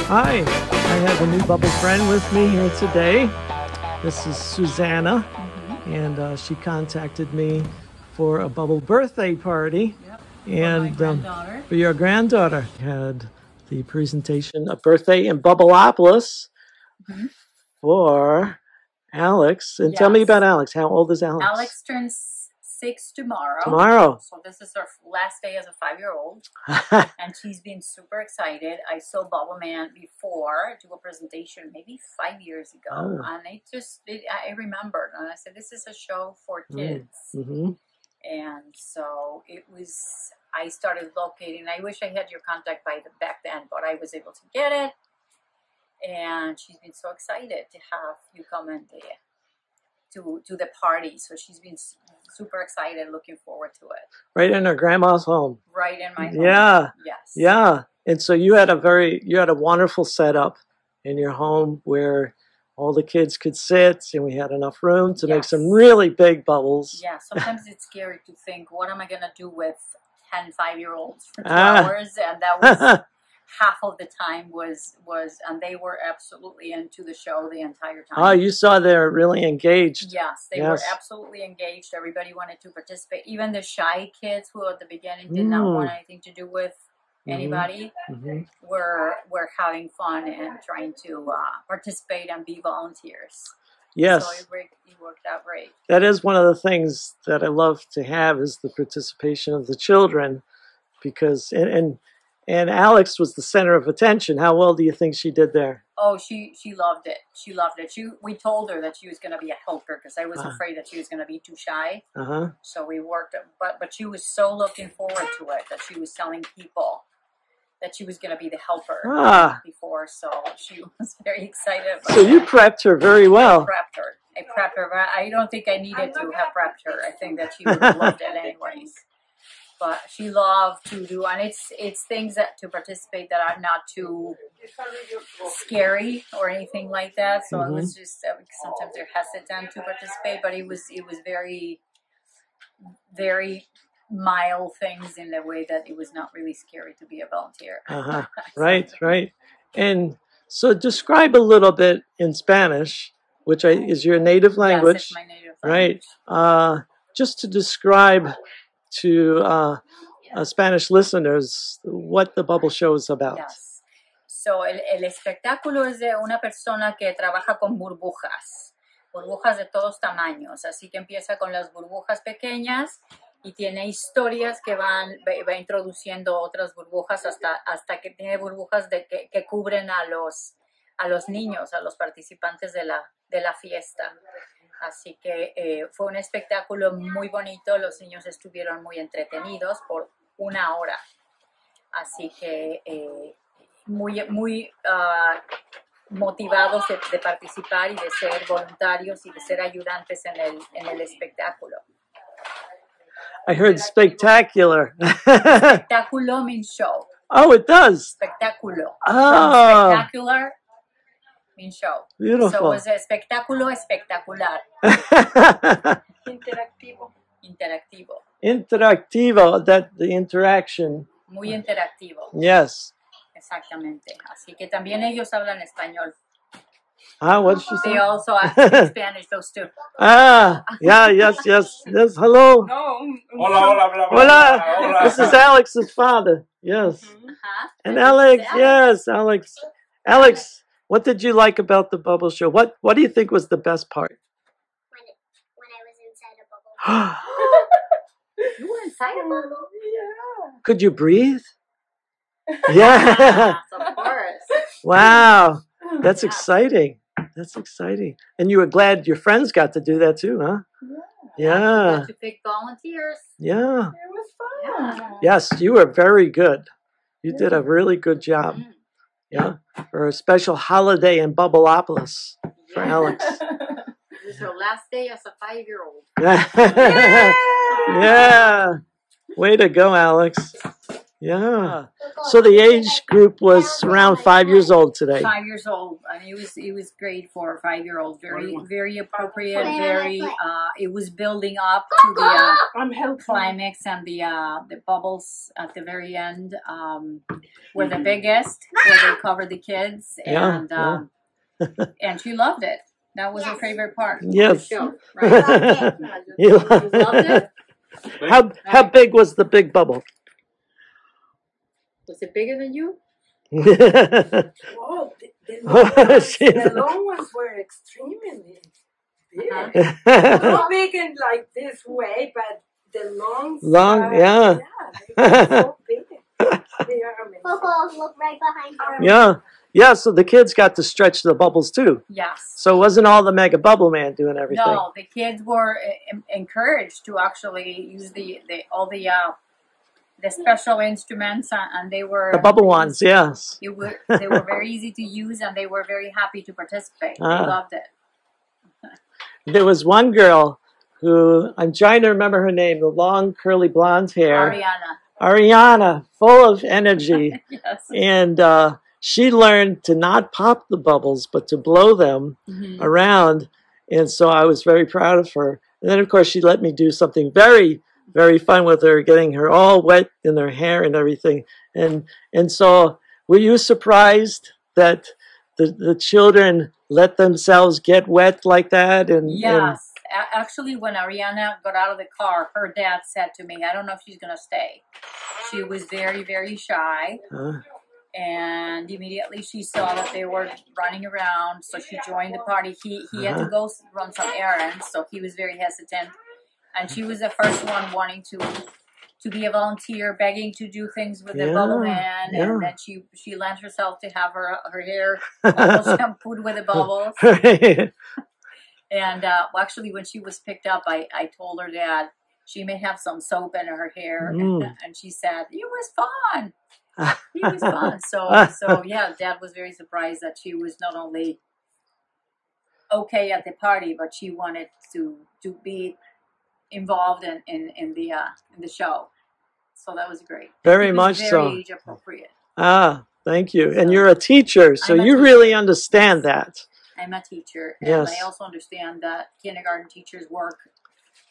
Hi, I have a new bubble friend with me here today. This is Susanna, and she contacted me for a bubble birthday party. Yep. And For my granddaughter. For your granddaughter. Had the presentation of birthday in Bubbleopolis for Alex. And tell me about Alex. How old is Alex? Alex turns 6 tomorrow. Tomorrow. So this is her last day as a 5-year-old. And she's been super excited. I saw Bubble Man before do a presentation maybe 5 years ago. Oh. And I remembered. And I said, this is a show for kids. And so I started locating. I wish I had your contact back then, but I was able to get it. And she's been so excited to have you come and to the party. So she's been super excited, looking forward to it. Right in her grandma's home. Right in my home. Yeah. Yes. Yeah. And so you had a wonderful setup in your home where all the kids could sit, and we had enough room to make some really big bubbles. Yeah, sometimes it's scary to think, what am I going to do with 10 5-year-olds for 2 hours? And that was half of the time and they were absolutely into the show the entire time. Oh, you saw they're really engaged. Yes, they were absolutely engaged. Everybody wanted to participate. Even the shy kids who at the beginning did not want anything to do with anybody were having fun and trying to participate and be volunteers. Yes. So it worked out great. That is one of the things that I love to have, is the participation of the children, because and Alex was the center of attention. How well do you think she did there? Oh, she loved it. She loved it. We told her that she was going to be a helper, because I was afraid that she was going to be too shy. So we worked, but she was so looking forward to it that she was telling people that she was going to be the helper before. So she was very excited about So you prepped her very well. I prepped her. I don't think I needed to have prepped her. I think that she would have loved it anyways. But she loved to do, and it's things to participate that are not too scary or anything like that. So it was just sometimes they're hesitant to participate, but it was very, very mild things in the way that it was not really scary to be a volunteer. Right. And so describe a little bit in Spanish, which is your native language. Yes, it's my native language. Right. Just to describe to Spanish listeners what the Bubble Show is about. Yes. So el espectáculo es de una persona que trabaja con burbujas de todos tamaños. Así que empieza con las burbujas pequeñas y tiene historias que va introduciendo otras burbujas hasta que tiene burbujas que cubren a los niños, a los participantes de la fiesta. Así que fue un espectáculo muy bonito. Los niños estuvieron muy entretenidos por 1 hora. Así que muy motivados de participar y de ser voluntarios y de ser ayudantes en el espectáculo. I heard spectacular. Espectáculo means show. Oh, it does. Espectáculo. Oh. Spectacular means show. Beautiful. So es espectáculo espectacular. Interactivo. Interactivo, the interaction. Muy interactivo. Yes. Exactamente. Así que también ellos hablan español. What did she say? They also speak Spanish, those two. Yes. Hello. No. Hola. This is Alex's father. Yes. And Alex, yes, Alex. Alex, what did you like about the Bubble Show? What do you think was the best part? When I was inside a bubble. You were inside a bubble? Yeah. Could you breathe? Yeah. Of course. Wow. That's exciting. And you were glad your friends got to do that too, huh? Yeah. You got to pick volunteers. Yeah. It was fun. Yeah. Yes, you were very good. You did a really good job. Yeah. For a special holiday in Bubbleopolis for Alex. It was her last day as a 5-year-old. Yeah. Way to go, Alex. Yeah. So the age group was around 5 years old today. 5 years old, and it was great for a 5-year-old. Very appropriate. Very. It was building up to the climax and the bubbles at the very end were the biggest, where they covered the kids, and and she loved it. That was her favorite part. Yes. Of the show, right? You loved it. How big was the big bubble? Was it bigger than you? Oh, the long ones were extremely big. Not big in like this way, but the long, yeah. They were so big. They are amazing. Look right behind you. Yeah, so the kids got to stretch the bubbles too. Yes. So it wasn't all the Mega Bubble Man doing everything. No, the kids were encouraged to actually use all the special instruments, and they were the bubble ones. Yes. They were very easy to use, and they were very happy to participate. They loved it. There was one girl who, I'm trying to remember her name, the long curly blonde hair. Ariana, full of energy. Yes. And she learned to not pop the bubbles, but to blow them around. And so I was very proud of her. And then, of course, she let me do something very, very fun with her, getting her all wet in her hair and everything. And so were you surprised that the children let themselves get wet like that? Yes. Actually, when Ariana got out of the car, her dad said to me, I don't know if she's going to stay. She was very, very shy. And immediately she saw that they were running around, so she joined the party. He had to go run some errands, so he was very hesitant. And she was the first one wanting to be a volunteer, begging to do things with the bubble man. And then she lent herself to have her hair almost shampooed with the bubbles. And actually, when she was picked up, I told her dad she may have some soap in her hair. And she said, it was fun. It was fun. So yeah, Dad was very surprised that she was not only okay at the party, but she wanted to be involved in the show. So that was great. Very much so. Very age appropriate. Thank you. So, and you're a teacher, so you really understand that. I'm a teacher, and I also understand that kindergarten teachers work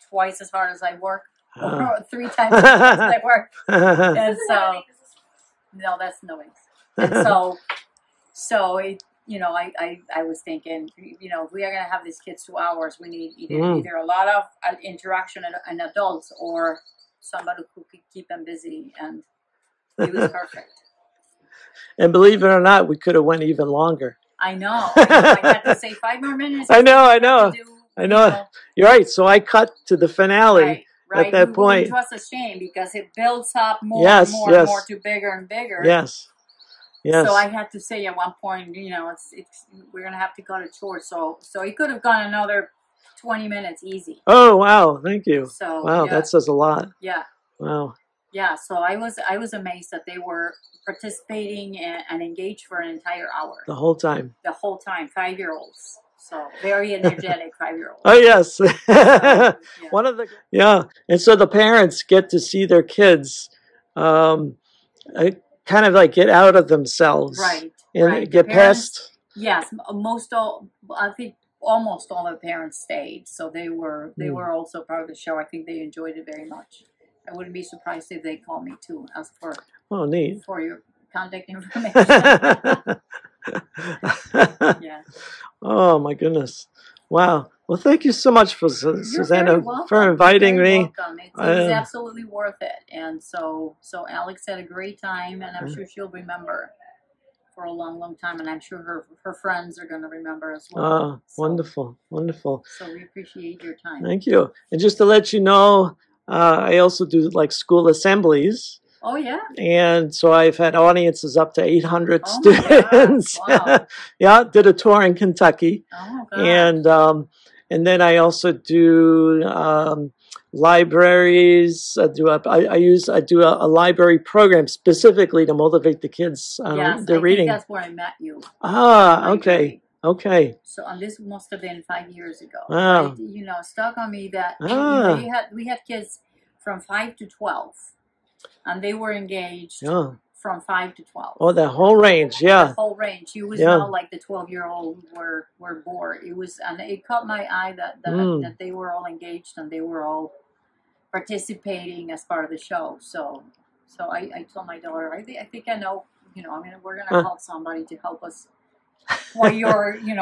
twice as hard as I work, or 3 times as hard as I work. And so, no, that's noise. And so it, I was thinking, if we are going to have these kids 2 hours, we need either a lot of interaction and adults or somebody who could keep them busy, and it was perfect. And believe it or not, we could have went even longer. I know. I had to say 5 more minutes. I know. You're right. So I cut to the finale at that point. It was a shame because it builds up more and more to bigger and bigger. Yes. So I had to say at one point, we're gonna have to go to church. So it could have gone another 20 minutes easy. Oh wow! Thank you. So that says a lot. Yeah. Wow. Yeah. So I was amazed that they were participating and engaged for an entire hour. The whole time. 5-year-olds. So very energetic 5-year-olds. Oh yes. One of the and so the parents get to see their kids, kind of like get out of themselves, and get past. Yes, I think almost all the parents stayed, so they were also part of the show. I think they enjoyed it very much. I wouldn't be surprised if they call me to ask for neat for your contact information. Yeah. Oh my goodness! Wow. Well, thank you so much, Susanna, for inviting me. Welcome. It was absolutely worth it, and so Alex had a great time, and I'm sure she'll remember for a long, long time, and I'm sure her friends are going to remember as well. Wonderful. So we appreciate your time. Thank you. And just to let you know, I also do like school assemblies. Oh yeah. And so I've had audiences up to 800 students. Wow. Did a tour in Kentucky. Oh God. And then I also do libraries. I do a library program specifically to motivate the kids their reading. That's where I met you. Okay. So this must have been 5 years ago. Wow. It stuck on me that we had kids from 5 to 12. And they were engaged from 5 to 12. Oh, the whole range, yeah. The whole range. It was not like the 12-year-old were bored. It was, and it caught my eye that they were all engaged and they were all participating as part of the show. So I told my daughter, I think I know. We're gonna help somebody to help us while you're, in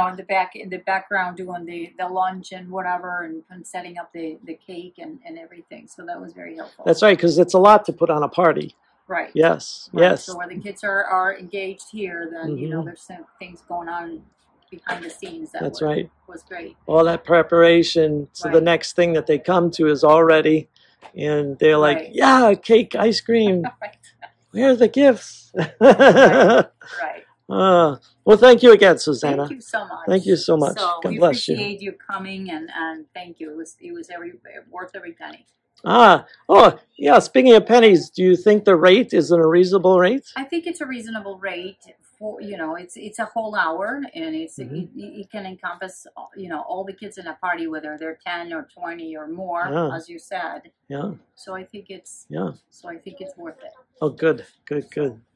the background doing the lunch and whatever and setting up the cake and everything. So that was very helpful. That's right, because it's a lot to put on a party. Right. Yes. Right. Yes. So where the kids are engaged here, then there's some things going on behind the scenes. That's right. Was great. All that preparation. So the next thing that they come to is all ready, and they're like, "Yeah, cake, ice cream. Right. Where are the gifts?" Right. Well, thank you again, Susanna. Thank you so much. Thank you so much. So God bless you. We appreciate you coming and thank you. It was worth every penny. Yeah. Speaking of pennies, do you think the rate is a reasonable rate? I think it's a reasonable rate for it's a whole hour and it can encompass all the kids in a party, whether they're 10 or 20 or more, as you said. Yeah. So I think it's worth it. Oh, good.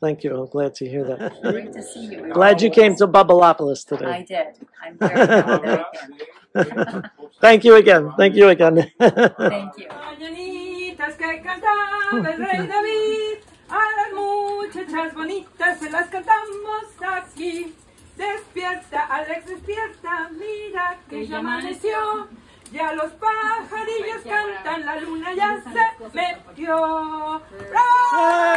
Thank you. I'm glad to hear that. Great to see you. Glad you came to Bubbleopolis today. I did. I'm very glad that I came. Thank you again. Thank you again. Thank you. Mañanitas que cantaba el rey David, a las muchachas bonitas se las cantamos aquí. Despierta, Alex, despierta, mira que ya amaneció. Ya los pajarillos cantan, la luna ya se metió. ¡Bravo!